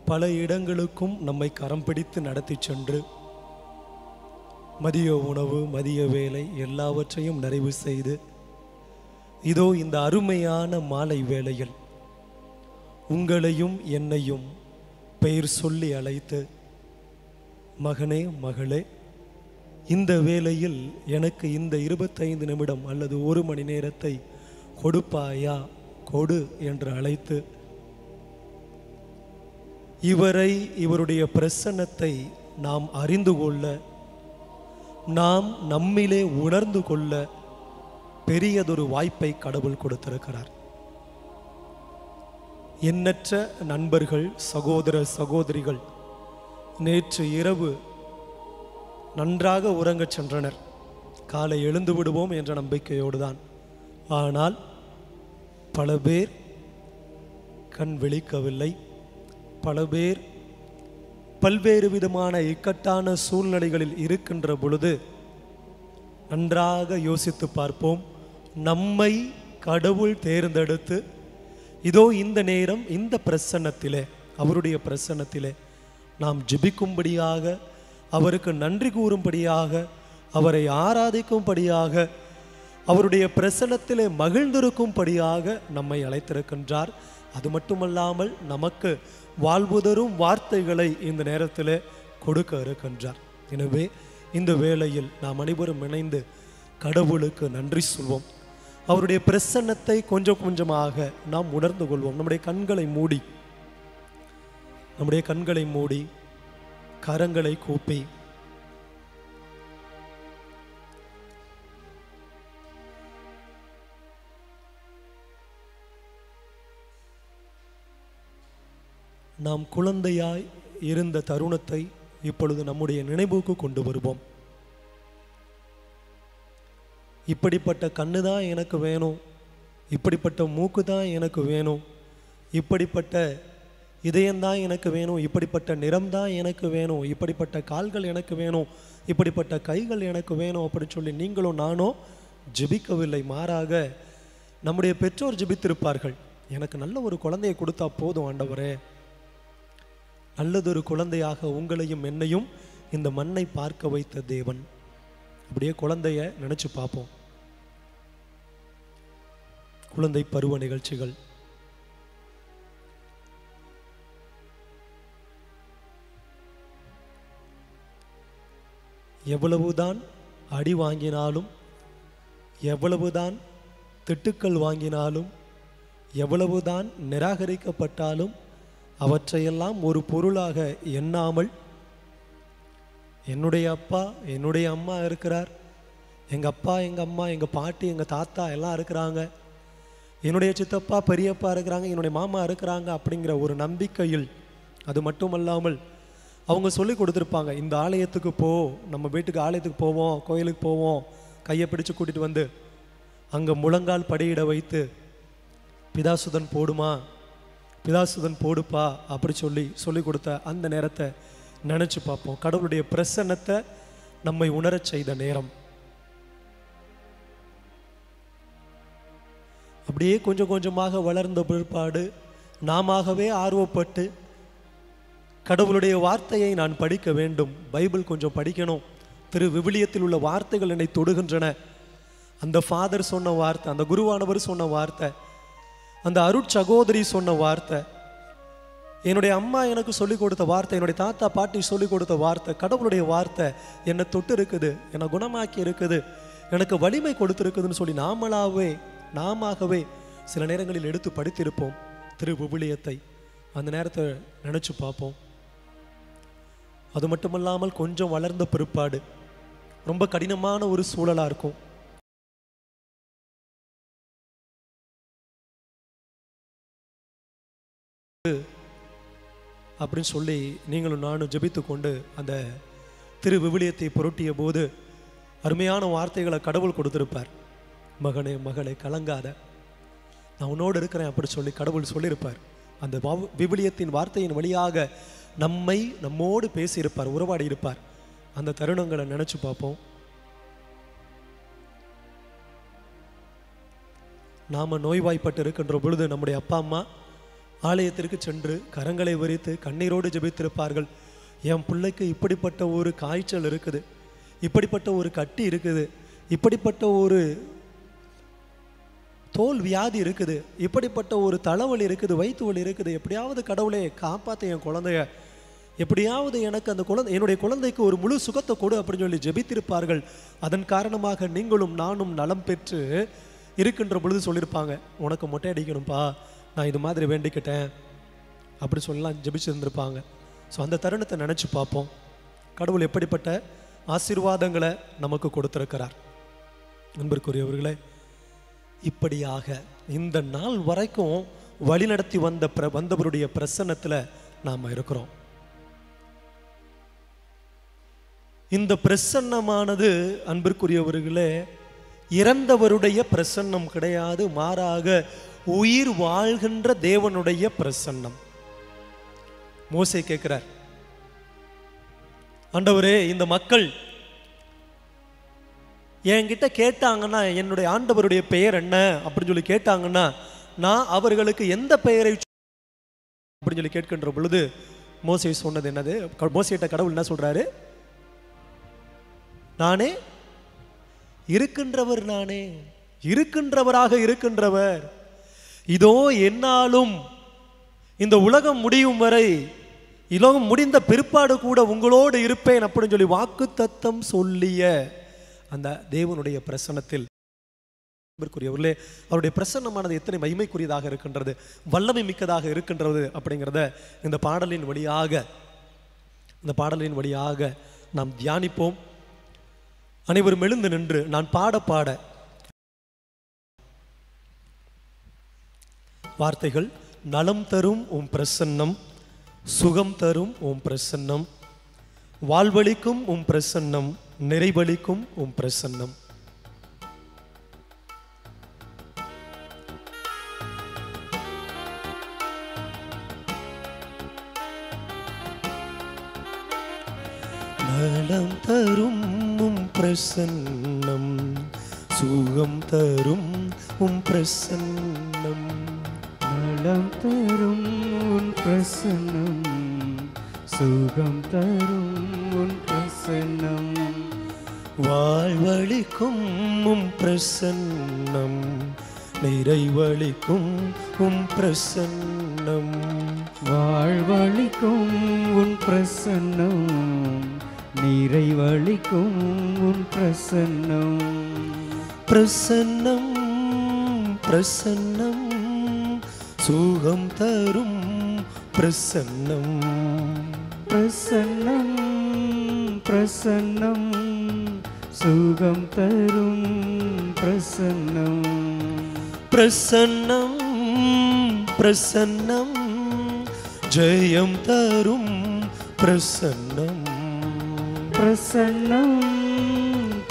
பல இடங்களுக்கும் நம்மை கரம் பிடித்து நடத்தி சென்று மதிய உணவு, மதிய வேலை எல்லாவற்றையும் நிறைவு செய்து இதோ இந்த அருமையான மாலை வேளையில் உங்களையும் என்னையும் பெயர் சொல்லி அழைத்து, மகனே மகளே, இந்த வேளையில் எனக்கு இந்த 25 நிமிடம் அல்லது 1 மணி நேரத்தை கொடுப்பாயா, கொடு என்று அழைத்து இவரை, இவருடைய பிரசன்னத்தை நாம் அறிந்து கொள்ள, நாம் நம்மிலே உணர்ந்து கொள்ள பெரியதொரு வாய்ப்பை கடவுள் கொடுத்திருக்கிறார். எண்ணற்ற நண்பர்கள், சகோதர சகோதரிகள் நேற்று இரவு நன்றாக உறங்கச் சென்றனர். காலை எழுந்து விடுவோம் என்ற நம்பிக்கையோடு தான். ஆனால் பல பேர் கண் விழிக்கவில்லை. பல பேர் பல்வேறு விதமான இக்கட்டான சூழ்நிலைகளில் இருக்கின்ற பொழுது நன்றாக யோசித்து பார்ப்போம். நம்மை கடவுள் தேர்ந்தெடுத்து இதோ இந்த நேரம் இந்த பிரசன்னத்திலே, அவருடைய பிரசன்னத்திலே நாம் ஜெபிக்கும்படியாக, அவருக்கு நன்றி கூறும்படியாக, அவரை ஆராதிக்கும்படியாக, அவருடைய பிரசன்னத்திலே மகிழ்ந்திருக்கும்படியாக நம்மை அழைத்திருக்கின்றார். அது மட்டுமல்லாமல் நமக்கு வாழ்வு தரும் வார்த்தைகளை இந்த நேரத்தில் கொடுக்க இருக்கின்றார். எனவே இந்த வேளையில் நாம் அனைவரும் இணைந்து கடவுளுக்கு நன்றி சொல்வோம். அவருடைய பிரசன்னத்தை கொஞ்சம் கொஞ்சமாக நாம் உணர்ந்து கொள்வோம். நம்முடைய கண்களை மூடி கரங்களை கூப்பி நாம் குழந்தையாய் இருந்த தருணத்தை இப்பொழுது நம்முடைய நினைவுக்கு கொண்டு வருவோம். இப்படிப்பட்ட கண்ணு தான் எனக்கு வேணும், இப்படிப்பட்ட மூக்கு தான் எனக்கு வேணும், இப்படிப்பட்ட இதயம்தான் எனக்கு வேணும், இப்படிப்பட்ட நிறம் தான் எனக்கு வேணும், இப்படிப்பட்ட கால்கள் எனக்கு வேணும், இப்படிப்பட்ட கைகள் எனக்கு வேணும் அப்படின்னு சொல்லி நீங்களும் நானும் ஜெபிக்கவில்லை. மாறாக நம்முடைய பெற்றோர் ஜெபித்திருப்பார்கள். எனக்கு நல்ல ஒரு குழந்தையை கொடுத்தா போதும் ஆண்டவரே. நல்லதொரு குழந்தையாக உங்களையும் என்னையும் இந்த மண்ணை பார்க்க வைத்த தேவன். அப்படியே குழந்தைய நினைச்சு பார்ப்போம். குழந்தை பருவ நிகழ்ச்சிகள், எவ்வளவுதான் அடி வாங்கினாலும், எவ்வளவுதான் திட்டுக்கள் வாங்கினாலும், எவ்வளவுதான் நிராகரிக்கப்பட்டாலும் அவற்றையெல்லாம் ஒரு பொருளாக எண்ணாமல், என்னுடைய அப்பா என்னுடைய அம்மா இருக்கிறார், எங்கள் அப்பா எங்கள் அம்மா எங்கள் பாட்டி எங்கள் தாத்தா எல்லாம் இருக்கிறாங்க, என்னுடைய சித்தப்பா பெரியப்பா இருக்கிறாங்க, என்னுடைய மாமா இருக்கிறாங்க அப்படிங்கிற ஒரு நம்பிக்கையில், அது மட்டுமல்லாமல் அவங்க சொல்லி கொடுத்துருப்பாங்க, இந்த ஆலயத்துக்கு போ, நம்ம வீட்டுக்கு ஆலயத்துக்கு போவோம், கோயிலுக்கு போவோம், கையை பிடிச்சு கூட்டிகிட்டு வந்து அங்கே முழங்கால் படியிட வைத்து பிதாசுதன் போடுமா, பிதாசுதன் போடுப்பா அப்படி சொல்லி கொடுத்த அந்த நேரத்தை நினச்சி பார்ப்போம். கடவுளுடைய பிரசன்னத்தை நம்மை உணரச் செய்த நேரம். அப்படியே கொஞ்சம் கொஞ்சமாக வளர்ந்த பிற்பாடு நாமவே ஆர்வப்பட்டு கடவுளுடைய வார்த்தையை நான் படிக்க வேண்டும், பைபிள் கொஞ்சம் படிக்கணும், திரு விவிலியத்தில் உள்ள வார்த்தைகள் என்னை தொடுகின்றன, அந்த ஃபாதர் சொன்ன வார்த்தை, அந்த குருவானவர் சொன்ன வார்த்தை, அந்த அருட்சகோதரி சொன்ன வார்த்தை, என்னுடைய அம்மா எனக்கு சொல்லிக் கொடுத்த வார்த்தை, என்னுடைய தாத்தா பாட்டி சொல்லிக் கொடுத்த வார்த்தை, கடவுளுடைய வார்த்தை என்னை தொட்டு இருக்குது, என்னை குணமாக்கி இருக்குது, எனக்கு வலிமை கொடுத்துருக்குதுன்னு சொல்லி நாமவே சில நேரங்களில் எடுத்து படித்திருப்போம் திரு விவிலியத்தை. அந்த நேரத்தை நினச்சி பார்ப்போம். அது மட்டுமல்லாமல் கொஞ்சம் வளர்ந்த பிற்பாடு ரொம்ப கடினமான ஒரு சூழலாக இருக்கும். அப்படின்னு சொல்லி நீங்களும் நானும் ஜெபித்து கொண்டு அந்த திரு விவிலியத்தை புரட்டிய போது அருமையான வார்த்தைகளை கடவுள் கொடுத்திருப்பார். மகனே மகளே கலங்காத, நான் உன்னோடு இருக்கிறேன் அப்படி சொல்லி கடவுள் சொல்லியிருப்பார். அந்த விவிலியத்தின் வார்த்தையின் வழியாக நம்மோடு பேசியிருப்பார், உறவாடி இருப்பார். அந்த தருணங்களை நினைச்சு பார்ப்போம். நாம நோய்வாய்ப்பட்டு இருக்கின்ற பொழுது நம்முடைய அப்பா அம்மா ஆலயத்திற்கு சென்று கரங்களை விரித்து கண்ணீரோடு ஜெபித்திருப்பார்கள். என் பிள்ளைக்கு இப்படிப்பட்ட ஒரு காய்ச்சல் இருக்குது, இப்படிப்பட்ட ஒரு கட்டி இருக்குது, இப்படிப்பட்ட ஒரு தோல் வியாதி இருக்குது, இப்படிப்பட்ட ஒரு தலைவலி இருக்குது, வயிற்று வலி இருக்குது, எப்படியாவது கடவுளே காப்பாற்ற என் குழந்தைய, எப்படியாவது எனக்கு அந்த குழந்தை, என்னுடைய குழந்தைக்கு ஒரு முழு சுகத்தை கொடு அப்படின்னு சொல்லி ஜெபித்திருப்பார்கள். அதன் காரணமாக நீங்களும் நானும் நலம் பெற்று இருக்கின்ற பொழுது சொல்லியிருப்பாங்க, உனக்கு மொட்டை அடிக்கணும்ப்பா, நான் இது மாதிரி வேண்டிக்கிட்டேன் அப்படி சொல்லலாம் ஜெபிச்சிருந்திருப்பாங்க. ஸோ அந்த தருணத்தை நினச்சி பார்ப்போம், கடவுள் எப்படிப்பட்ட ஆசீர்வாதங்களை நமக்கு கொடுத்திருக்கிறார். அன்பிற்குரியவர்களே, இப்படியாக இந்த நாள் வரைக்கும் வழிநடத்தி வந்தவருடைய பிரசன்னத்தில் நாம் இருக்கிறோம். இந்த பிரசன்னமானது அன்பிற்குரியவர்களே இறந்தவருடைய பிரசன்னம் கிடையாது, மாறாக உயிர் வாழ்கின்ற தேவனுடைய பிரசன்னம். மோசே கேட்கிறார், ஆண்டவரே இந்த மக்கள் என்கிட்ட கேட்டாங்கன்னா, என்னுடைய ஆண்டவருடைய பெயர் என்ன அப்படின்னு சொல்லி கேட்டாங்கன்னா, நான் அவர்களுக்கு எந்த பெயரை அப்படின்னு சொல்லி கேட்கின்ற பொழுது மோசே சொன்னது என்னது? மோசேட்ட கடவுள் என்ன சொல்றாரு? நானே இருக்கின்றவர், நானே இருக்கின்றவராக இருக்கின்றவர், இதோ என்னாலும் இந்த உலகம் முடியும் வரை, உலகம் முடிந்த பிற்பாடு கூட உங்களோடு இருப்பேன் அப்படின்னு சொல்லி வாக்குத்தத்தம் சொல்லிய அந்த தேவனுடைய பிரசன்னத்தில் அவருடைய பிரசன்னமானது எத்தனை மகிமைக்குரியதாக இருக்கின்றது, வல்லமை மிக்கதாக இருக்கின்றது அப்படிங்கிறத இந்த பாடலின் வழியாக நாம் தியானிப்போம். அனைவரும் எழுந்து நின்று நான் பாட பாட வார்த்தைகள்: நலம் தரும் உம் பிரசன்னம், சுகம் தரும் உம் பிரசன்னம், வாழ்வளிக்கும் உம் பிரசன்னம், நிறைவளிக்கும் உம் பிரசன்னம். நலம் தரும் உம் பிரசன்னம், சுகம் தரும் உம் பிரசன்னம், நலம் தரும் உன் பிரசன்னம், சுகம் தரும் உன் பிரசன்னம், வாழ்வளிக்கும் உம் பிரசன்னம், நிறைவளிக்கும் உம் பிரசன்னம், வாழ்வளிக்கும் உன் பிரசன்னம், நிறைவளிக்கும் உன் பிரசன்னம், பிரசன்னம் பிரசன்னம், சுகம் தரும் பிரசன்னம், பிரசன்னம் பிரசன்னம், சுகம் தரும் பிரசன்னம், பிரசன்னம் பிரசன்னம், ஜெயம் தரும் பிரசன்னம், பிரசன்னம்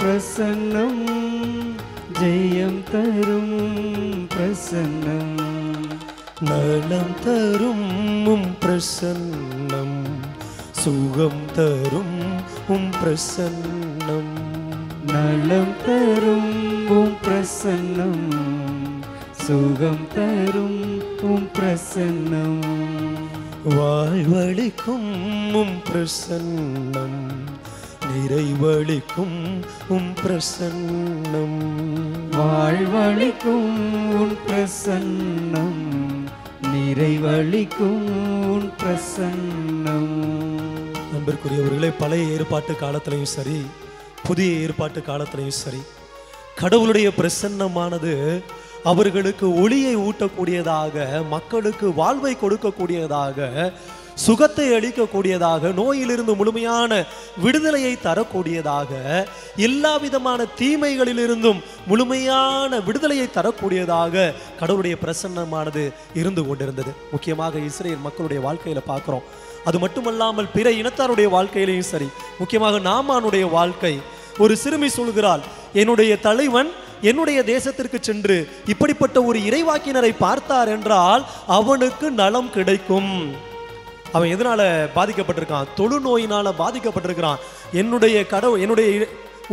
பிரசன்னம், ஜெயம் தரும் பிரசன்னம், நலம் தரும் உம் பிரசன்னம், சுகம் தரும் உம் பிரசன்னம், நலம் தரும் உம் பிரசன்னம், சுகம் தரும் உம் பிரசன்னம், வாழ்வளிக்கும் உம் பிரசன்னம், நிறைவளிக்கும் உம் பிரசன்னம், வாழ்வளிக்கும் உன் பிரசன்னம், நிறைவளிக்கும் உன் பிரசன்னம். அன்பிற்குரியவர்களே, பழைய ஏற்பாட்டு காலத்திலையும் சரி, புதிய ஏற்பாட்டு காலத்திலையும் சரி, கடவுளுடைய பிரசன்னமானது அவர்களுக்கு ஒளியை ஊட்டக்கூடியதாக, மக்களுக்கு வாழ்வை கொடுக்கக்கூடியதாக, சுகத்தை அளிக்கக்கூடியதாக, நோயிலிருந்து முழுமையான விடுதலையை தரக்கூடியதாக, எல்லா விதமான தீமைகளிலிருந்தும் முழுமையான விடுதலையை தரக்கூடியதாக கடவுளுடைய பிரசன்னமானது இருந்து கொண்டிருந்தது. முக்கியமாக இஸ்ரேல் மக்களுடைய வாழ்க்கையில பார்க்கிறோம். அது மட்டுமல்லாமல் பிற இனத்தாருடைய வாழ்க்கையிலையும் சரி, முக்கியமாக நாமானுடைய வாழ்க்கை. ஒரு சிறுமி சொல்கிறாள், என்னுடைய தலைவன் என்னுடைய தேசத்திற்கு சென்று இப்படிப்பட்ட ஒரு இறைவாக்கினரை பார்த்தார் என்றால் அவனுக்கு நலம் கிடைக்கும். அவன் எதனால பாதிக்கப்பட்டிருக்கான்? தொழுநோயினால பாதிக்கப்பட்டிருக்கிறான். என்னுடைய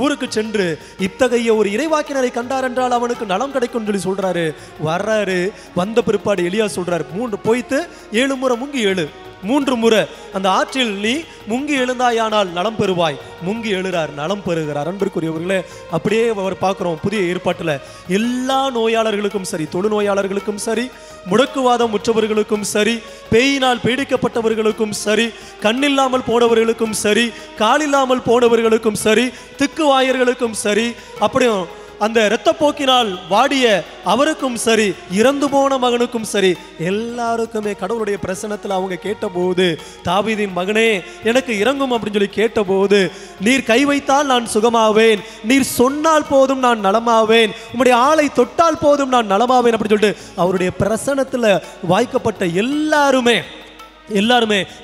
ஊருக்கு சென்று இத்தகைய ஒரு இறைவாக்கினரை கண்டார் என்றால் அவனுக்கு நலம் கிடைக்கும் சொல்லி சொல்றாரு. வர்றாரு. வந்த பிற்பாடு எலியா சொல்றாரு, 3 போய்த்து 7 முறை முங்கி எழு, 3 முறை அந்த ஆற்றில் நீ முங்கி எழுந்தாயானால் நலம் பெறுவாய். முங்கி எழுறார், நலம் பெறுகிறார். அன்பிற்குரியவர்களே, அப்படியே அவர் பார்க்கிறோம் புதிய ஏற்பாட்டில் எல்லா நோயாளர்களுக்கும் சரி, தொழுநோயாளர்களுக்கும் சரி, முடக்குவாதம் உற்றவர்களுக்கும் சரி, பேயினால் பீடிக்கப்பட்டவர்களுக்கும் சரி, கண்ணில்லாமல் போனவர்களுக்கும் சரி, காலில்லாமல் போனவர்களுக்கும் சரி, திக்குவாயர்களுக்கும் சரி, அப்படியும் அந்த இரத்தப்போக்கினால் வாடிய அவருக்கும் சரி, இறந்து போன மகனுக்கும் சரி, எல்லாருக்குமே கடவுளுடைய பிரசன்னத்தில் அவங்க கேட்டபோது, தாவீதின் மகனே எனக்கு இறங்கும் அப்படின்னு சொல்லி கேட்டபோது, நீர் கை வைத்தால் நான் சுகமாவேன், நீர் சொன்னால் போதும் நான் நலமாவேன், உம்முடைய ஆளை தொட்டால் போதும் நான் நலமாவேன் அப்படின்னு சொல்லிட்டு அவருடைய பிரசன்னத்தில் வாய்க்கப்பட்ட எல்லாருமே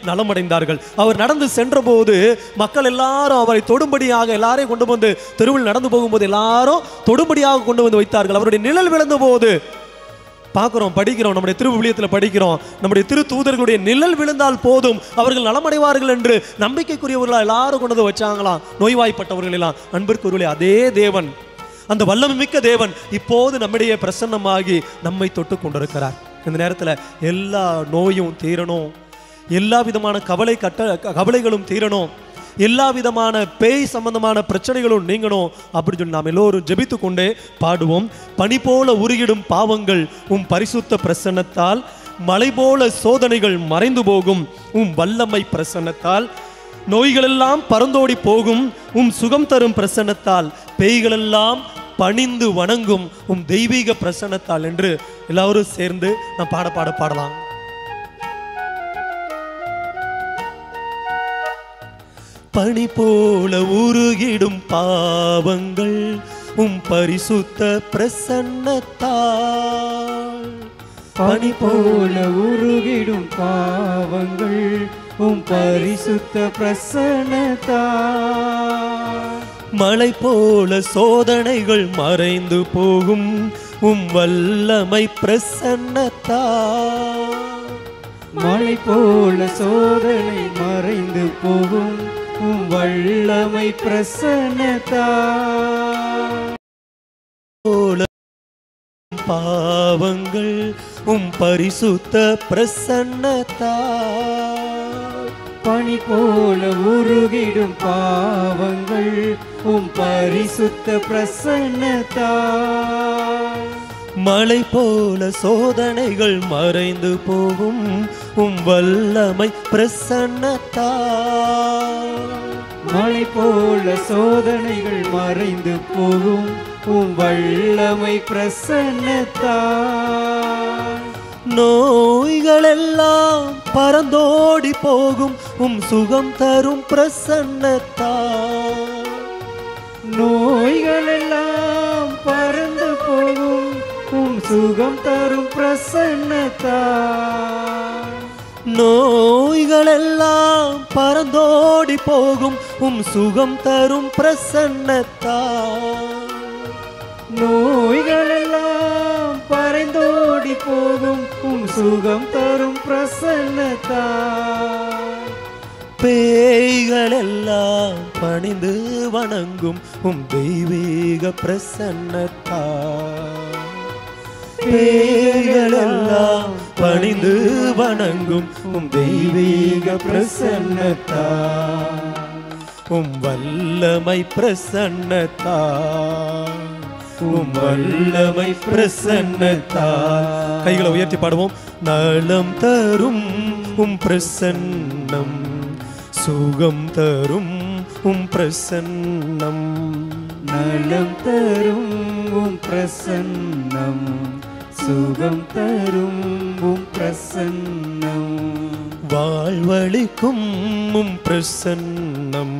நலமடைந்தார்கள். அவர் நடந்து சென்ற போது மக்கள் எல்லாரும் அவரை தொடும்படியாக, எல்லாரையும் கொண்டு வந்து தெருவில் நடந்து போகும்போது எல்லாரும் தொடும்படியாக கொண்டு வந்து வைத்தார்கள். அவருடைய நிழல் விழுந்த போது படிக்கிறோம், நம்முடைய திருவிவிலியத்தில் படிக்கிறோம், நம்முடைய திரு தூதர்களுடைய நிழல் விழுந்தால் போதும் அவர்கள் நலமடைவார்கள் என்று நம்பிக்கைக்குரியவர்களா எல்லாரும் கொண்டு வந்து வச்சாங்களாம், நோய்வாய்ப்பட்டவர்கள் எல்லாம். அன்பிற்குரியவர்களே, அதே தேவன், அந்த வல்லமை மிக்க தேவன் இப்போது நம்முடைய பிரசன்னமாகி நம்மை தொட்டு கொண்டிருக்கிறார். இந்த நேரத்தில் எல்லா நோயும் தீரணும், எல்லா விதமான கவலைகளும் தீரணும், எல்லா விதமான பேய் சம்பந்தமான பிரச்சனைகளும் நீங்கணும் அப்படின்னு சொல்லி நாம் எல்லோரும் ஜெபித்து கொண்டே பாடுவோம். பனி போல உருகிடும் பாவங்கள் உம் பரிசுத்த பிரசன்னத்தால், மலை போல சோதனைகள் மறைந்து போகும் உம் வல்லமை பிரசன்னத்தால், நோய்களெல்லாம் பறந்தோடி போகும் உம் சுகம் தரும் பிரசன்னத்தால், பேய்களெல்லாம் பணிந்து வணங்கும் உம் தெய்வீக பிரசன்னத்தால் என்று எல்லாரும் சேர்ந்து நாம் பாடலாம். பனி போல உருகிடும் பாவங்கள் உம் பரிசுத்த பிரசன்னத்தால், பனி போல உருகிடும் பாவங்கள் உம் பரிசுத்த பிரசன்னத்தால், மலை போல சோதனைகள் மறைந்து போகும் உம் வல்லமை பிரசன்னத்தால், மலை போல சோதனை மறைந்து போகும் உம் வல்லமை பிரசன்னத்தால், போல பாவங்கள் உம் பரிசுத்த பிரசன்னத்தால், பனி போல உருகிடும் பாவங்கள் உம் பரிசுத்த பிரசன்னத்தால், மலை போல சோதனைகள் மறைந்து போகும் உம் வல்லமை பிரசன்னத்தால், மலை போல சோதனைகள் மறைந்து போகும் உம் வல்லமை பிரசன்னத்தால், நோய்களெல்லாம் பறந்தோடி போகும் உம் சுகம் தரும் பிரசன்னத்தால், நோய்களெல்லாம் பறந்து போகும் உம் சுகம் தரும் பிரசன்னத்தால், நோய்களெல்லாம் பறந்தோடி போகும் உம் சுகம் தரும் பிரசன்னத்தால், நோய்களெல்லாம் பறந்தோடி போகும் உம் சுகம் தரும் பிரசன்னத்தால், பேய்களெல்லாம் பணிந்து வணங்கும் உம் தெய்வீக பிரசன்னத்தால், பேய்களெல்லாம் பணிந்து வணங்கும் உம் தெய்வீக பிரசன்னத்தால், உம் வல்லமை பிரசன்னத்தால், உம் வல்லமை பிரசன்னத்தால். கைகளை உயர்த்தி பாடுவோம். நலம் தரும் உம் பிரசன்னம், சுகம் தரும் உம் பிரசன்னம், நலம் தரும் உம் பிரசன்னம், சுகம் தரும் உம் பிரசன்னம், வாழ்வளிக்கும் உம் பிரசன்னம்,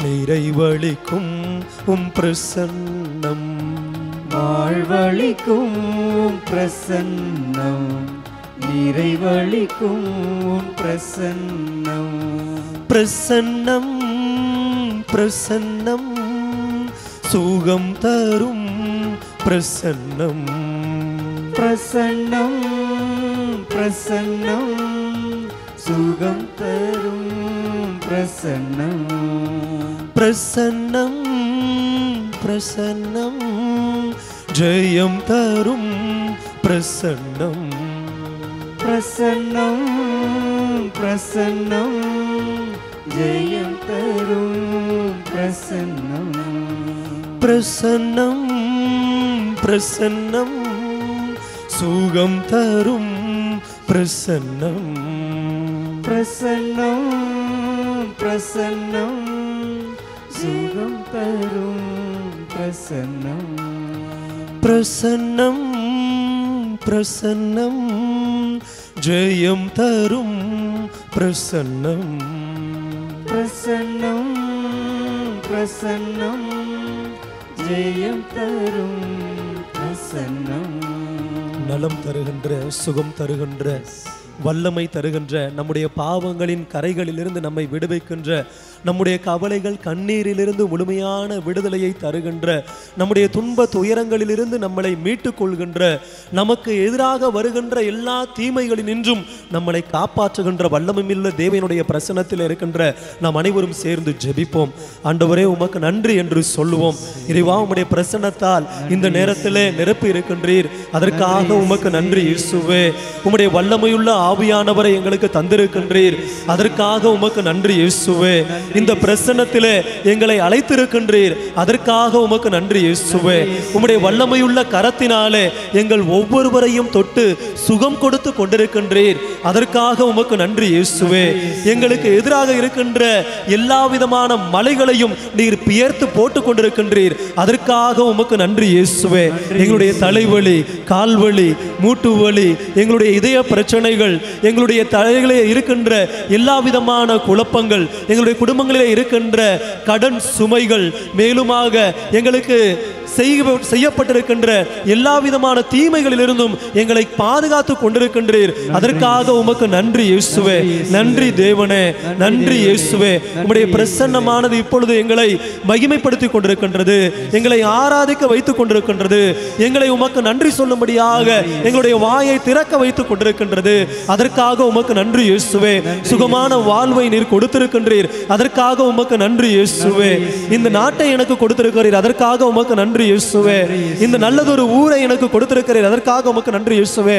நிறைவளிக்கும் உம் பிரசன்னம், வாழ்வளிக்கும் உம் பிரசன்னம், நிறைவளிக்கும் உம் பிரசன்னம், பிரசன்னம் பிரசன்னம், சுகம் தரும் பிரசன்னம், பிரசன்னம் பிரசன்னம், சுகம் தரும் பிரசன்னம், பிரசன்னம் பிரசன்னம் ஜெயம் தரும் பிரசன்னம் பிரசன்னம் பிரசன்னம் ஜெயம் தரும் பிரசன்னம் பிரசன்னம் பிரசன்னம் சுகம் தரும் பிரசன்னம் பிரசன்னம் பிரசன்னம் சுகம் தரும் பிரசன்னம் பிரசன்னம் பிரசன்னம் ஜெயம் தரும் பிரசன்னம் பிரசன்னம் பிரசன்னம் ஜெயம் தரும் பிரசன்னம் நலம் தருகின்ற சுகம் தருகின்ற வல்லமை தருகின்ற நம்முடைய பாவங்களின் கரைகளிலிருந்து நம்மை விடுவிக்கின்ற நம்முடைய கவலைகள் கண்ணீரிலிருந்து முழுமையான விடுதலையை தருகின்ற நம்முடைய துன்ப துயரங்களிலிருந்து நம்மளை மீட்டுக் கொள்கின்ற நமக்கு எதிராக வருகின்ற எல்லா தீமைகளினின்றும் நம்மளை காப்பாற்றுகின்ற வல்லமையுள்ள தேவனுடைய பிரசன்னத்தில் இருக்கின்ற நாம் அனைவரும் சேர்ந்து ஜெபிப்போம். ஆண்டவரே உமக்கு நன்றி என்று சொல்லுவோம். இறைவா உம்முடைய பிரசன்னத்தால் இந்த நேரத்திலே நிரப்பி இருக்கின்றீர், அதற்காக உமக்கு நன்றி இயேசுவே. உம்முடைய வல்லமையுள்ள ஆவியானவரை எங்களுக்கு தந்திருக்கின்றீர், அதற்காக உமக்கு நன்றி இயேசுவே. இந்த பிரசன்னத்திலே எங்களை அழைத்திருக்கின்றீர், அதற்காக உமக்கு நன்றி இயேசுவே. உம்முடைய வல்லமையுள்ள கரத்தினாலே எங்கள் ஒவ்வொருவரையும் தொட்டு சுகம் கொடுத்து கொண்டிருக்கின்றீர், அதற்காக உமக்கு நன்றி இயேசுவே. எங்களுக்கு எதிராக இருக்கின்ற எல்லா விதமான மலைகளையும் நீர் பெயர்த்து போட்டு கொண்டிருக்கின்றீர், அதற்காக உமக்கு நன்றி இயேசுவே. எங்களுடைய தலைவலி, கால்வலி, மூட்டு வலி, எங்களுடைய இதய பிரச்சனைகள், எங்களுடைய தலைகளே இருக்கின்ற எல்லா விதமான குழப்பங்கள், எங்களுடைய குடும்பங்களிலே இருக்கின்ற கடன் சுமைகள், மேலுமாக எங்களுக்கு செய்யப்பட்டிருக்கின்ற எல்லா விதமான தீமைகளிலிருந்தும் எங்களை பாதுகாத்து கொண்டிருக்கின்றீர், அதற்காக உமக்கு நன்றி இயேசுவே. நன்றி தேவனே, நன்றி இயேசுவே. உம்முடைய பிரசன்னமானது இப்பொழுது எங்களை மகிமைப்படுத்தி கொண்டிருக்கின்றது, எங்களை ஆராதிக்க வைத்துக் கொண்டிருக்கின்றது, எங்களை உமக்கு நன்றி சொல்லும்படியாக எங்களுடைய வாயை திறக்க வைத்துக் கொண்டிருக்கின்றது, அதற்காக உமக்கு நன்றி இயேசுவே. சுகமான வாழ்வை நீர் கொடுத்திருக்கின்றீர், அதற்காக உமக்கு நன்றி இயேசுவே. இந்த நாட்டை எனக்கு கொடுத்திருக்கிறீர், அதற்காக உமக்கு நன்றி இயேசுவே. இந்த நல்லதொரு ஊரை எனக்கு கொடுத்திருக்கிறீர், அதற்காக உமக்கு நன்றி இயேசுவே.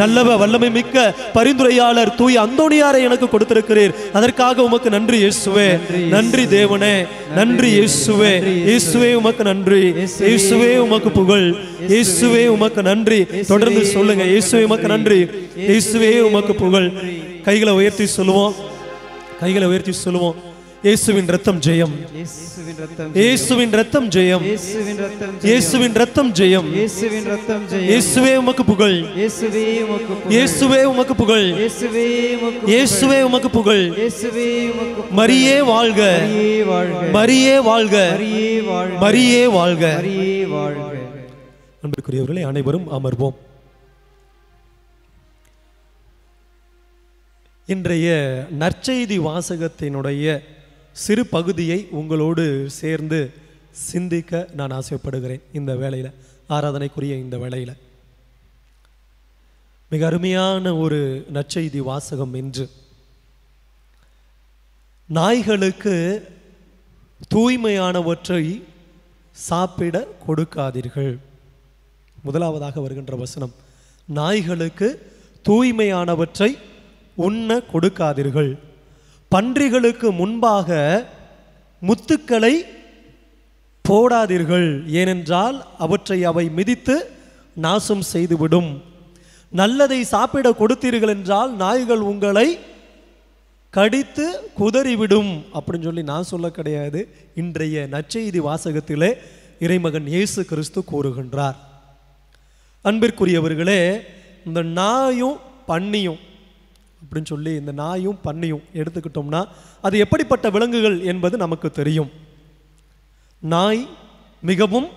நல்லவ வல்லமை மிக்க பரிந்துரையாளர் தூய அந்தோணியாரை எனக்கு கொடுத்திருக்கிறீர், அதற்காக உமக்கு நன்றி இயேசுவே. நன்றி தேவனே, நன்றி இயேசுவே. இயேசுவே உமக்கு நன்றி, இயேசுவே உமக்கு புகழ், இயேசுவே உமக்கு நன்றி. தொடர்ந்து சொல்லுங்க, இயேசுவே உமக்கு நன்றி, இயேசுவே உமக்கு புகழ். கைகளை உயர்த்தி சொல்லுவோம், கைகளை உயர்த்தி சொல்லுவோம். இயேசுவின் ரத்தம் ஜெயம், இயேசுவின் ரத்தம் ஜெயம், இயேசுவின் ரத்தம் ஜெயம், இயேசுவே உமக்கு புகழ், இயேசுவே உமக்கு புகழ், இயேசுவே உமக்கு புகழ். மரியே வாழ்க, மரியே வாழ்க, மரியே வாழ்க. அன்பிற்குரியவர்களே, அனைவரும் அமர்வோம். இன்றைய நற்செய்தி வாசகத்தினுடைய சிறு பகுதியை உங்களோடு சேர்ந்து சிந்திக்க நான் ஆசைப்படுகிறேன். இந்த வேளையில், ஆராதனைக்குரிய இந்த வேளையில் மிக அருமையான ஒரு நற்செய்தி வாசகம் என்று நாய்களுக்கு தூய்மையானவற்றை சாப்பிட கொடுக்காதீர்கள். முதலாவதாக வருகின்ற வசனம், நாய்களுக்கு தூய்மையானவற்றை உண்ண கொடுக்காதீர்கள். பன்றிகளுக்கு முன்பாக முத்துக்களை போடாதீர்கள், ஏனென்றால் அவற்றை அவை மிதித்து நாசம் செய்துவிடும். நல்லதை சாப்பிட கொடுத்தீர்கள் என்றால் நாய்கள் உங்களை கடித்து குதறிவிடும் அப்படின்னு சொல்லி நான் சொல்ல கிடையாது. இன்றைய நற்செய்தி வாசகத்திலே இறைமகன் இயேசு கிறிஸ்து கூறுகின்றார். அன்பிற்குரியவர்களே, இந்த நாயும் பன்னியும் அப்படின்னு சொல்லி, இந்த நாயும் பன்னியும் எடுத்துக்கிட்டோம்னா அது எப்படிப்பட்ட விலங்குகள் என்பது நமக்கு தெரியும். நாய் மிகவும்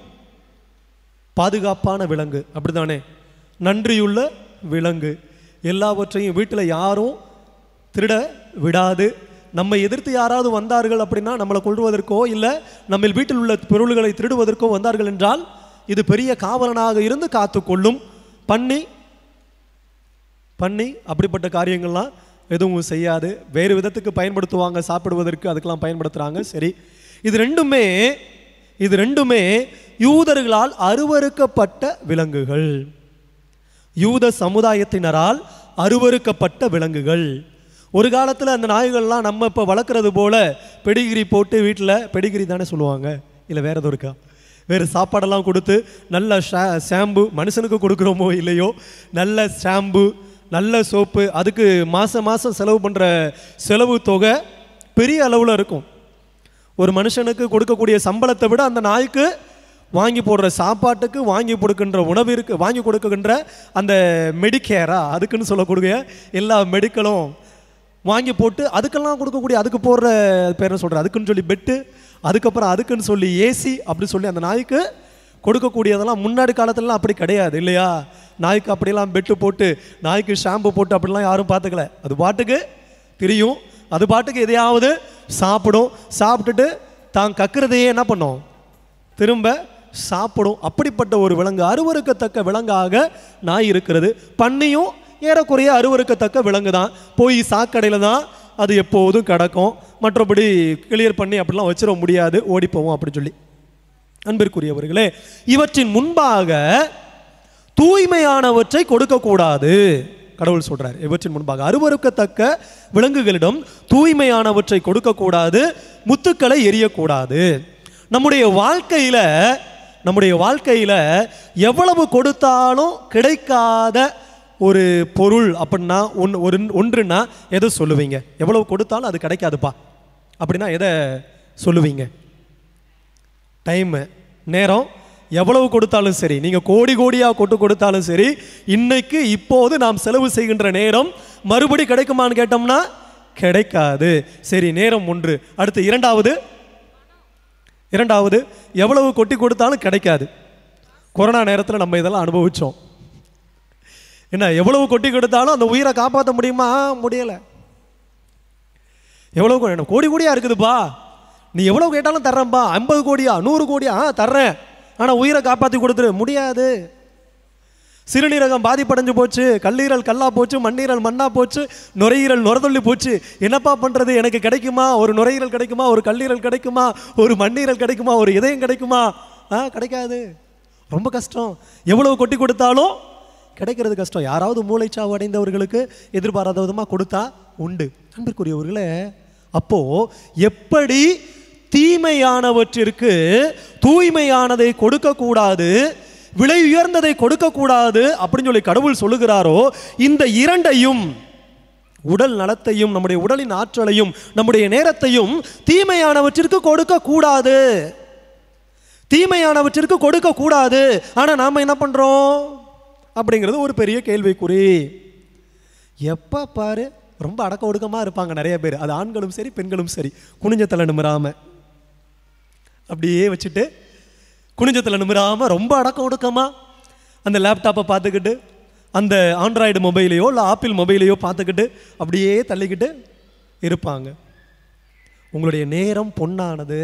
பாதுகாப்பான விலங்கு, அப்படித்தானே? நன்றியுள்ள விலங்கு, எல்லாவற்றையும் வீட்டில் யாரும் திருட விடாது. நம்மை எதிர்த்து யாராவது வந்தார்கள் அப்படின்னா, நம்மளை கொள்வதற்கோ இல்லை நம்ம வீட்டில் உள்ள பொருள்களை திருடுவதற்கோ வந்தார்கள் என்றால் இது பெரிய காவலனாக இருந்து காத்து கொள்ளும். பன்னி அப்படிப்பட்ட காரியங்கள்லாம் எதுவும் செய்யாது. வேறு விதத்துக்கு பயன்படுத்துவாங்க, சாப்பிடுவதற்கு அதுக்கெல்லாம் பயன்படுத்துகிறாங்க. சரி, இது ரெண்டுமே இது ரெண்டுமே யூதர்களால் அருவருக்கப்பட்ட விலங்குகள். யூத சமுதாயத்தினரால் அருவருக்கப்பட்ட விலங்குகள். ஒரு காலத்தில் அந்த நாய்கள்லாம் நம்ம இப்போ வளர்க்குறது போல் பெடிகிரி போட்டு வீட்டில், பெடிகிரி தானே சொல்லுவாங்க, இல்லை வேறு எதுவும் இருக்கா, வேறு சாப்பாடெல்லாம் கொடுத்து நல்ல ஷாம்பு, மனுஷனுக்கு கொடுக்குறோமோ இல்லையோ, நல்ல ஷாம்பு, நல்ல சோப்பு, அதுக்கு மாதம் மாதம் செலவு பண்ணுற செலவு தொகை பெரிய அளவில் இருக்கும். ஒரு மனுஷனுக்கு கொடுக்கக்கூடிய சம்பளத்தை விட அந்த நாய்க்கு வாங்கி போடுற சாப்பாட்டுக்கு, வாங்கி கொடுக்கின்ற உணவிற்கு, வாங்கி கொடுக்கின்ற அந்த மெடிக்கேரா, அதுக்குன்னு சொல்லக்கூடிய எல்லா மெடிக்கலும் வாங்கி போட்டு அதுக்கெல்லாம் கொடுக்கக்கூடிய, அதுக்கு போடுற பேரை சொல்கிற, அதுக்குன்னு சொல்லி பெட்டு, அதுக்கப்புறம் அதுக்குன்னு சொல்லி ஏசி, அப்படி சொல்லி அந்த நாய்க்கு கொடுக்கக்கூடியதெல்லாம் முன்னாடி காலத்துலலாம் அப்படி கிடையாது இல்லையா? நாய்க்கு அப்படிலாம் பெட்டு போட்டு, நாய்க்கு ஷாம்பு போட்டு அப்படிலாம் யாரும் பார்த்துக்கல. அது பாட்டுக்கு தெரியும், அது பாட்டுக்கு எதையாவது சாப்பிடும், சாப்பிட்டுட்டு தான் கக்குறதையே என்ன பண்ணும், திரும்ப சாப்பிடும். அப்படிப்பட்ட ஒரு விலங்கு, அருவருக்கத்தக்க விலங்காக நாய் இருக்கிறது. பன்னியும் ஏறக்குறைய அருவருக்கத்தக்க விலங்கு தான். போய் சாக்கடையில் தான் அது எப்போதும் கிடக்கும், மற்றபடி கிளியர் பண்ணி அப்படிலாம் வச்சிட முடியாது, ஓடி போவோம் அப்படின்னு சொல்லி. அன்பிற்குரியவர்களே, இவற்றின் முன்பாக தூய்மையானவற்றை கொடுக்கக்கூடாது. கடவுள் சொல்றார், இவற்றின் முன்பாக அருவருக்கத்தக்க விலங்குகளிடம் தூய்மையானவற்றை கொடுக்கக்கூடாது, முத்துக்களை எரியக்கூடாது. நம்முடைய வாழ்க்கையில் எவ்வளவு கொடுத்தாலும் கிடைக்காத ஒரு பொருள் அப்படின்னா ஒன்றுன்னா எதை சொல்லுவீங்க? எவ்வளவு கொடுத்தாலும் அது கிடைக்காதுப்பா அப்படின்னா எதை சொல்லுவீங்க? டைமு, நேரம். எவ்வளவு கொடுத்தாலும் சரி, நீங்கள் கோடி கோடியாக கொடுத்தாலும் சரி, இன்னைக்கு இப்போது நாம் செலவு செய்கின்ற நேரம் மறுபடி கிடைக்குமான்னு கேட்டோம்னா கிடைக்காது. சரி, நேரம் ஒன்று. அடுத்து இரண்டாவது எவ்வளவு கொட்டி கொடுத்தாலும் கிடைக்காது. கொரோனா நேரத்தில் நம்ம இதெல்லாம் அனுபவித்தோம். என்ன, எவ்வளவு கொட்டி கொடுத்தாலும் அந்த உயிரை காப்பாற்ற முடியுமா? முடியலை. எவ்வளவு கோடி கோடியாக இருக்குதுப்பா, நீ எவ்வளவு கேட்டாலும் தர்றேன்ப்பா, 50 கோடியா 100 கோடியா தர்றேன், ஆனால் உயிரை காப்பாற்றி கொடுத்துரு, முடியாது. சிறுநீரகம் பாதிப்படைஞ்சு போச்சு, கல்லீரல் கல்லா போச்சு, மண்ணீரல் மண்ணா போச்சு, நுரையீரல் நுரதள்ளி போச்சு, என்னப்பா பண்ணுறது? எனக்கு கிடைக்குமா? ஒரு நுரையீரல் கிடைக்குமா? ஒரு கல்லீரல் கிடைக்குமா? ஒரு மண்ணீரல் கிடைக்குமா? ஒரு இதயம் கிடைக்குமா? கிடைக்காது. ரொம்ப கஷ்டம். எவ்வளவு கொட்டி கொடுத்தாலும் கிடைக்கிறது கஷ்டம். யாராவது மூளைச்சாவு அடைந்தவர்களுக்கு எதிர்பாராத விதமாக கொடுத்தா உண்டு. அன்பிற்குரியவர்களே, அப்போ எப்படி தீமையானவற்றிற்கு தூய்மையானதை கொடுக்கக்கூடாது, விலை உயர்ந்ததை கொடுக்கக்கூடாது அப்படின்னு சொல்லி கடவுள் சொல்லுகிறாரோ, இந்த இரண்டையும், உடல் நலத்தையும் நம்முடைய உடலின் ஆற்றலையும் நம்முடைய நேரத்தையும் தீமையானவற்றிற்கு கொடுக்கக்கூடாது, தீமையானவற்றிற்கு கொடுக்கக்கூடாது. ஆனால் நாம் என்ன பண்ணுறோம் அப்படிங்கிறது ஒரு பெரிய கேள்விக்குறி. எப்போ பாரு ரொம்ப அடக்க ஒடுக்கமாக இருப்பாங்க நிறைய பேர், அது ஆண்களும் சரி பெண்களும் சரி. குனிஞ்ச தலை நிமிராமல் அப்படியே வச்சுட்டு, குனிஞ்சத்தில் நிமிராமல் ரொம்ப அடக்க ஒடுக்கமாக அந்த லேப்டாப்பை பார்த்துக்கிட்டு, அந்த ஆண்ட்ராய்டு மொபைலையோ இல்லை ஆப்பிள் மொபைலையோ பார்த்துக்கிட்டு அப்படியே தள்ளிக்கிட்டு இருப்பாங்க. உங்களுடைய நேரம் பொன்னானது.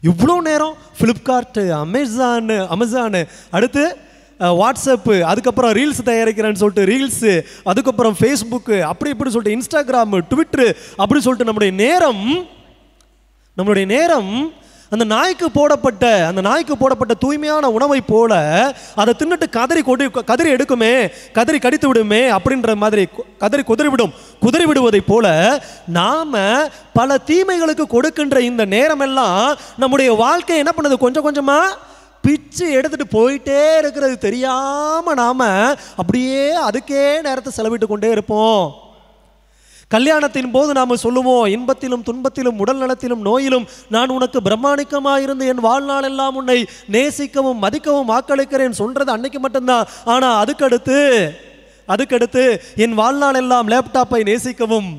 இவ்வளோ நேரம் ஃப்ளிப்கார்ட்டு, அமேசானு, அடுத்து வாட்ஸ்அப்பு, அதுக்கப்புறம் ரீல்ஸ் தயாரிக்கிறேன்னு சொல்லிட்டு ரீல்ஸு, அதுக்கப்புறம் ஃபேஸ்புக்கு, அப்படி இப்படி சொல்லிட்டு இன்ஸ்டாகிராமு, ட்விட்டரு, அப்படி சொல்லிட்டு நம்முடைய நேரம் அந்த நாய்க்கு போடப்பட்ட தூய்மையான உணவை போல அதை தின்னுட்டு கதறி எடுக்குமே, கதறி கடித்து விடுமே அப்படின்ற மாதிரி குதறி விடுவதை போல நாம பல தீமைகளுக்கு கொடுக்கின்ற இந்த நேரம் எல்லாம் நம்முடைய வாழ்க்கை என்ன பண்ணுது, கொஞ்சம் கொஞ்சமா பிச்சு எடுத்துட்டு போயிட்டே இருக்கிறது தெரியாம நாம அப்படியே அதுக்கே நேரத்தை செலவிட்டு கொண்டே இருப்போம். கல்யாணத்தின் போது நாம் சொல்லுவோம், இன்பத்திலும் துன்பத்திலும் உடல் நலத்திலும் நோயிலும் நான் உனக்கு பிரமாணிக்கமாயிருந்து என் வாழ்நாள் எல்லாம் உன்னை நேசிக்கவும் மதிக்கவும் வாக்களிக்கிறேன் சொல்றது அன்னைக்கு மட்டும்தான். ஆனால் அதுக்கடுத்து என் வாழ்நாள் எல்லாம் லேப்டாப்பை நேசிக்கவும்,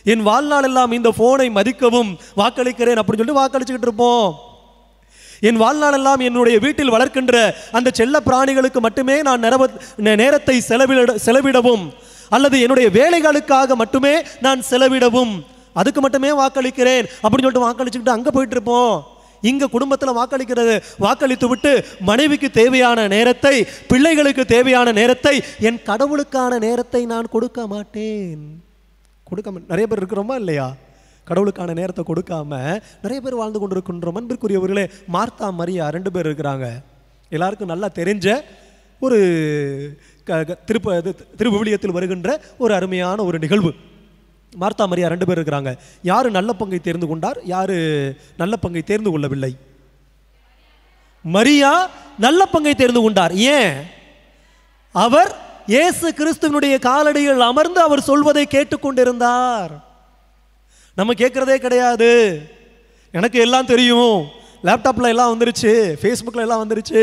என் வாழ்நாள் எல்லாம் இந்த போனை மதிக்கவும் வாக்களிக்கிறேன் அப்படின்னு சொல்லிட்டு வாக்களிச்சுக்கிட்டு இருப்போம். என் வாழ்நாள் எல்லாம் என்னுடைய வீட்டில் வளர்க்கின்ற அந்த செல்ல பிராணிகளுக்கு மட்டுமே நான் நேரத்தை செலவிடவும், அல்லது என்னுடைய வேலைகளுக்காக மட்டுமே நான் செலவிடவும், அதுக்கு மட்டுமே வாக்களிக்கிறேன் அப்படின்னு சொல்லிட்டு வாக்களிச்சுக்கிட்டு அங்கே போயிட்டு இருப்போம். இங்கே குடும்பத்தில் வாக்களித்து விட்டு மனைவிக்கு தேவையான நேரத்தை, பிள்ளைகளுக்கு தேவையான நேரத்தை, என் கடவுளுக்கான நேரத்தை நான் கொடுக்க மாட்டேன். நிறைய பேர் இருக்கிறோமா இல்லையா? கடவுளுக்கான நேரத்தை கொடுக்காம நிறைய பேர் வாழ்ந்து கொண்டிருக்கின்றோம். அன்பிற்குரியவர்களே, மார்த்தா மரியா 2 பேர் இருக்கிறாங்க. எல்லாருக்கும் நல்லா தெரிஞ்ச ஒரு திருவிவிலியத்தில் வருகின்ற ஒரு அருமையான ஒரு நிகழ்வு. மார்த்தா மரியா 2 பேர் இருக்கிறாங்க. யாரு நல்ல பங்கை தேர்ந்து கொண்டார், யாரு நல்ல பங்கை தேர்ந்து கொள்ளவில்லை? மரியா நல்ல பங்கை தேர்ந்து கொண்டார். ஏன்? அவர் இயேசு கிறிஸ்துவினுடைய காலடியில் அமர்ந்து அவர் சொல்வதை கேட்டுக்கொண்டிருந்தார். நம்ம கேட்கறதே கிடையாது. எனக்கு எல்லாம் தெரியும், லேப்டாப்ல எல்லாம் வந்துருச்சு, ஃபேஸ்புக்கில் எல்லாம் வந்துருச்சு,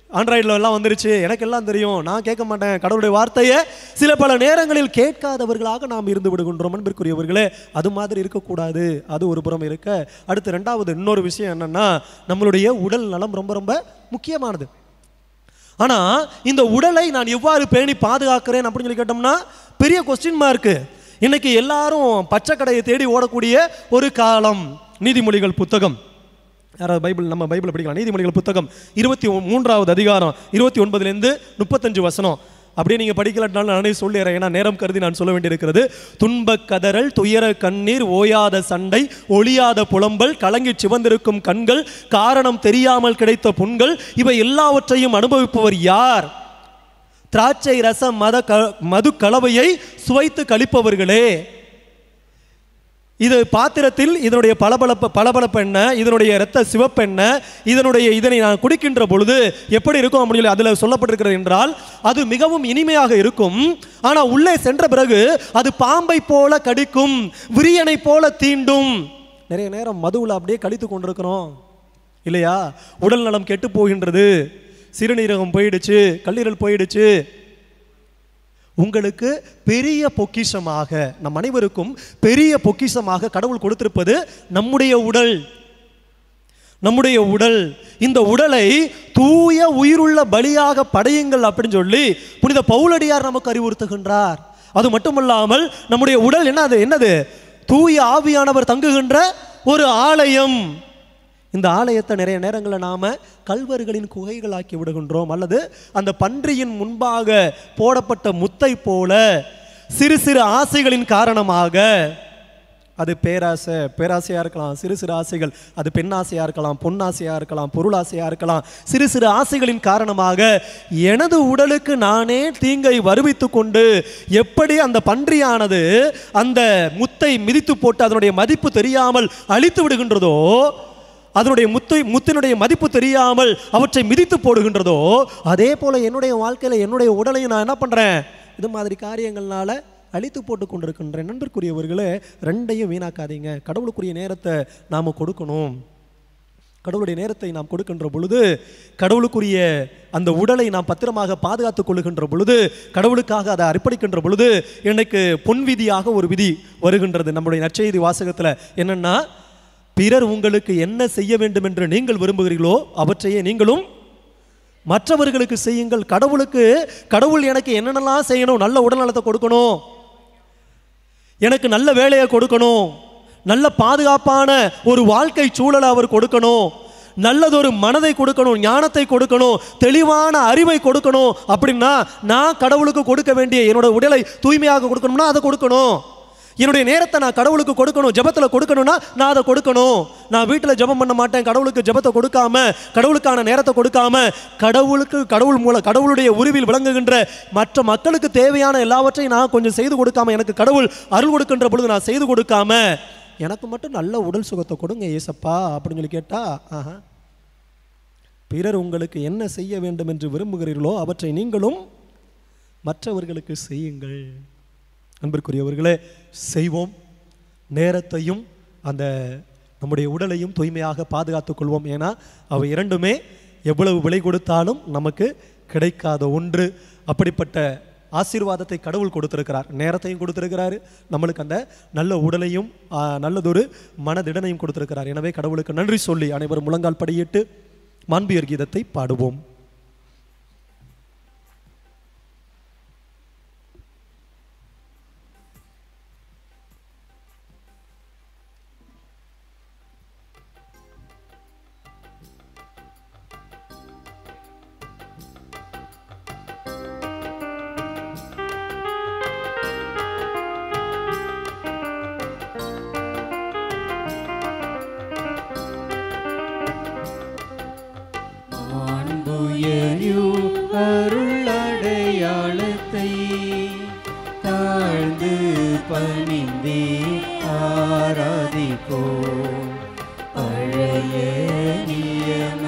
ஆண்ட்ராய்டில் எல்லாம் வந்துருச்சு, எனக்கு எல்லாம் தெரியும், நான் கேட்க மாட்டேன். கடவுளுடைய வார்த்தையை சில பல நேரங்களில் கேட்காதவர்களாக நாம் இருந்து விடுகின்றோம். அன்பிற்குரியவர்களே, அது மாதிரி இருக்கக்கூடாது. அது ஒரு புறம் இருக்க, அடுத்து 2வது இன்னொரு விஷயம் என்னன்னா, நம்மளுடைய உடல் நலம் ரொம்ப ரொம்ப முக்கியமானது. ஆனால் இந்த உடலை நான் எவ்வாறு பேணி பாதுகாக்கிறேன் அப்படின்னு சொல்லி கேட்டோம்னா பெரிய கொஸ்டின் மார்க்கு. இன்னைக்கு எல்லாரும் பச்சை கடையை தேடி ஓடக்கூடிய ஒரு காலம். நீதிமொழிகள் புத்தகம், யாராவது பைபிள், நம்ம பைபிள் படிக்கலாம். நீதிமொழிகள் புத்தகம் 23வது அதிகாரம் 29லேருந்து 35 வசனம். அப்படியே நீங்கள் படிக்கலனாலும் நானே சொல்லிடுறேன், ஏன்னா நேரம் கருதி நான் சொல்ல வேண்டியிருக்கிறது. துன்பக் கதறல், துயர கண்ணீர், ஓயாத சண்டை, ஒளியாத புலம்பல், கலங்கி சிவந்திருக்கும் கண்கள், காரணம் தெரியாமல் கிடைத்த புண்கள், இவை எல்லாவற்றையும் அனுபவிப்பவர் யார்? திராட்சை ரச மது கலவையை சுவைத்து கழிப்பவர்களே. இது பாத்திரத்தில் இதனுடைய பளபளப்பு என்ன, இதனுடைய இரத்த சிவப்பு என்ன, இதனை நான் குடிக்கின்ற பொழுது எப்படி இருக்கும் அப்படின்னு சொல்லி அதில் சொல்லப்பட்டிருக்கிறது என்றால், அது மிகவும் இனிமையாக இருக்கும். ஆனால் உள்ளே சென்ற பிறகு அது பாம்பை போல கடிக்கும், விரியனை போல தீண்டும். நிறைய நேரம் மதுவில் அப்படியே கழித்து கொண்டிருக்கிறோம் இல்லையா? உடல் நலம் கெட்டு போகின்றது, சிறுநீரகம் போயிடுச்சு, கல்லீரல் போயிடுச்சு. உங்களுக்கு பெரிய பொக்கிஷமாக, நம் அனைவருக்கும் பெரிய பொக்கிஷமாக கடவுள் கொடுத்திருப்பது நம்முடைய உடல். நம்முடைய உடல், இந்த உடலை தூய உயிருள்ள பலியாக படையுங்கள் அப்படின்னு சொல்லி புனித பவுலடியார் நமக்கு அறிவுறுத்துகின்றார். அது மட்டுமல்லாமல் நம்முடைய உடல் என்னது? தூய ஆவியானவர் தங்குகின்ற ஒரு ஆலயம். இந்த ஆலயத்தை நிறைய நேரங்களில் நாம் கல்வர்களின் குகைகளாக்கி விடுகின்றோம், அல்லது அந்த பன்றியின் முன்பாக போடப்பட்ட முத்தை போல சிறு சிறு ஆசைகளின் காரணமாக, அது பேராசையாக இருக்கலாம், சிறு சிறு ஆசைகள், அது பெண்ணாசையாக இருக்கலாம், பொன்னாசையாக இருக்கலாம், பொருளாசையாக இருக்கலாம், சிறு சிறு ஆசைகளின் காரணமாக எனது உடலுக்கு நானே தீங்கை வருவித்து கொண்டு எப்படி அந்த பன்றியானது அந்த முத்தை மிதித்து போட்டு அதனுடைய மதிப்பு தெரியாமல் அழித்து விடுகின்றதோ, அதனுடைய முத்தினுடைய மதிப்பு தெரியாமல் அவற்றை மிதித்து போடுகின்றதோ, அதே போல என்னுடைய வாழ்க்கையில் என்னுடைய உடலையும் நான் என்ன பண்ணுறேன்? இது மாதிரி காரியங்கள்னால அழித்து போட்டு கொண்டிருக்கின்றேன். நண்பர்க்குரியவர்களே, 2ஐயும் வீணாக்காதீங்க. கடவுளுக்குரிய நேரத்தை நாம் கொடுக்கணும். கடவுளுடைய நேரத்தை நாம் கொடுக்கின்ற பொழுது, கடவுளுக்குரிய அந்த உடலை நாம் பத்திரமாக பாதுகாத்துக் கொள்ளுகின்ற பொழுது, கடவுளுக்காக அதை அர்ப்பணிக்கின்ற பொழுது, எனக்கு பொன் விதியாக ஒரு விதி வருகின்றது. நம்முடைய நற்செய்தி வாசகத்தில் என்னன்னா, பிறர் உங்களுக்கு என்ன செய்ய வேண்டும் என்று நீங்கள் விரும்புகிறீர்களோ அவற்றையே நீங்களும் மற்றவர்களுக்கு செய்யுங்கள். கடவுள் எனக்கு என்னென்னலாம் செய்யணும்? நல்ல உடல்நலத்தை கொடுக்கணும், எனக்கு நல்ல வேலையை கொடுக்கணும், நல்ல பாதுகாப்பான ஒரு வாழ்க்கை சூழலை அவர் கொடுக்கணும், நல்லதொரு மனதை கொடுக்கணும், ஞானத்தை கொடுக்கணும், தெளிவான அறிவை கொடுக்கணும். அப்படின்னா நான் கடவுளுக்கு கொடுக்க வேண்டிய என்னோட உடலை தூய்மையாக கொடுக்கணும்னா அதை கொடுக்கணும். என்னுடைய நேரத்தை நான் கடவுளுக்கு கொடுக்கணும், ஜெபத்தில் கொடுக்கணும்னா நான் அதை கொடுக்கணும். நான் வீட்டில் ஜெபம் பண்ண மாட்டேன், கடவுளுக்கு ஜெபத்தை கொடுக்காம, கடவுளுக்கான நேரத்தை கொடுக்காம, கடவுளுடைய உருவில் விளங்குகின்ற மற்ற மக்களுக்கு தேவையான எல்லாவற்றையும் நான் கொஞ்சம் செய்து கொடுக்காம, எனக்கு கடவுள் அருள் கொடுக்கின்ற பொழுது நான் செய்து கொடுக்காம, எனக்கு மட்டும் நல்ல உடல் சுகத்தை கொடுங்க ஏசப்பா அப்படின்னு சொல்லி கேட்டா, பிறர் உங்களுக்கு என்ன செய்ய வேண்டும் என்று விரும்புகிறீர்களோ அவற்றை நீங்களும் மற்றவர்களுக்கு செய்யுங்கள். அன்பிற்குரியவர்களே, செய்வோம். நேரத்தையும் அந்த நம்முடைய உடலையும் தூய்மையாக பாதுகாத்துக் கொள்வோம். ஏன்னா அவை இரண்டுமே எவ்வளவு விலை கொடுத்தாலும் நமக்கு கிடைக்காத ஒன்று. அப்படிப்பட்ட ஆசீர்வாதத்தை கடவுள் கொடுத்திருக்கிறார். நேரத்தையும் கொடுத்திருக்கிறாரு, நம்மளுக்கு அந்த நல்ல உடலையும் நல்லதொரு மனதிடனையும் கொடுத்திருக்கிறார். எனவே கடவுளுக்கு நன்றி சொல்லி அனைவரும் முழங்கால் படியிட்டு மாண்பியர் கீதத்தை பாடுவோம். தூயயு அருளடையாளத்தை தாழ்ந்து பணிந்தே ஆராதிப்போம். பழைய நியம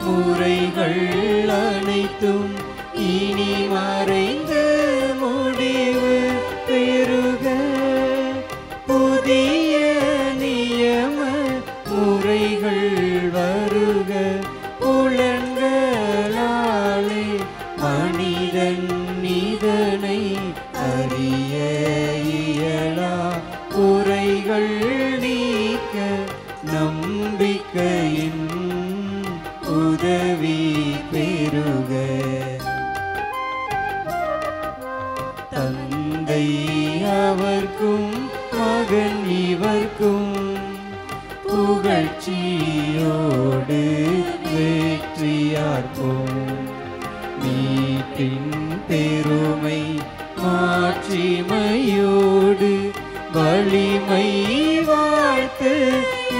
முறைகள் அனைத்தும் இனி மறைந்து முடிவு பெறுக. புதிய நியம முறைகள் வருக. புலன்களாலே மனிதன் இதனை அறிய இயலா. குறைகள் நீக்க நம்பிக்கையின் உதவி பெறுக. தந்தை அவர்க்கும் மகன் இவர்க்கும் புகழ்ச்சியோடு வெற்றியார்ப்போம். மீட்பின் பெருமை மாட்சிமையோடு வலிமை வாழ்த்து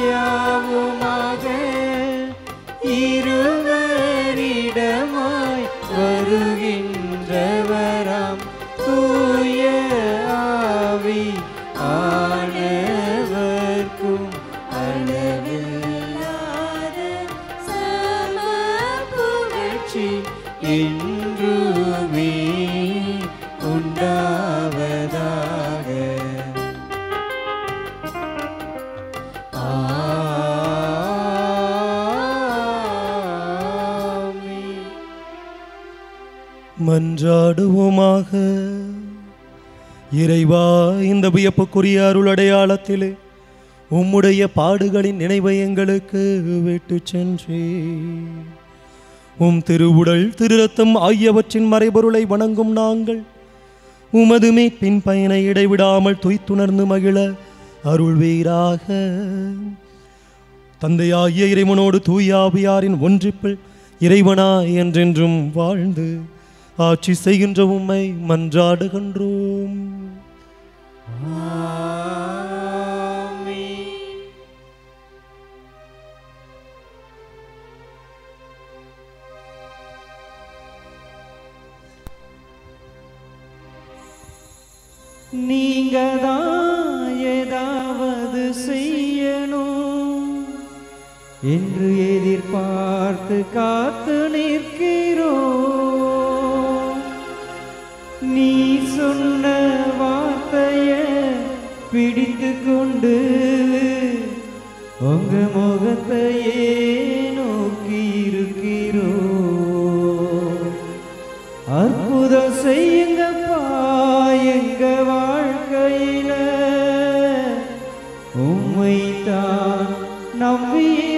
யாவுமாக. இருவரிடமாய் வருகின்றவராம் தூய ஆவி ஆனவர்க்கும் அளவில்லாத சம புகழ்ச்சி என்றுமே உண்டாவதாக. ஆமென். மன்றாடுவோமாக. இறைவா, இந்த வியப்புக்குரிய அருள் அடையாளத்திலே உம்முடைய பாடுகளின் நினைவை எங்களுக்கு விட்டு சென்றே. உம் திருவுடல் திருரத்தம் ஆகியவற்றின் மறைபொருளை வணங்கும் நாங்கள் உமது மீட்பின் பயனை இடைவிடாமல் துய்த்துணர்ந்து மகிழ அருள்வீராக. தந்தையாகிய இறைவனோடு தூய ஆவியாரின் ஒன்றிப்பில் இறைவனாய் என்றென்றும் வாழ்ந்து ஆட்சி செய்கின்ற உம்மை மன்றாடுகின்றோம். நீங்க தான் ஏதாவது செய்யணும் என்று எதிர்பார்த்து காத்து நிற்கிறோம். நீ சொன்ன வார்த்தைய பிடித்து கொண்டு உங்க முகத்தையே நோக்கி இருக்கிறோம். அற்புதம் செய்யுங்கப்பா எங்க வாழ்க்கையில. உம்மைத்தான் நம்பியே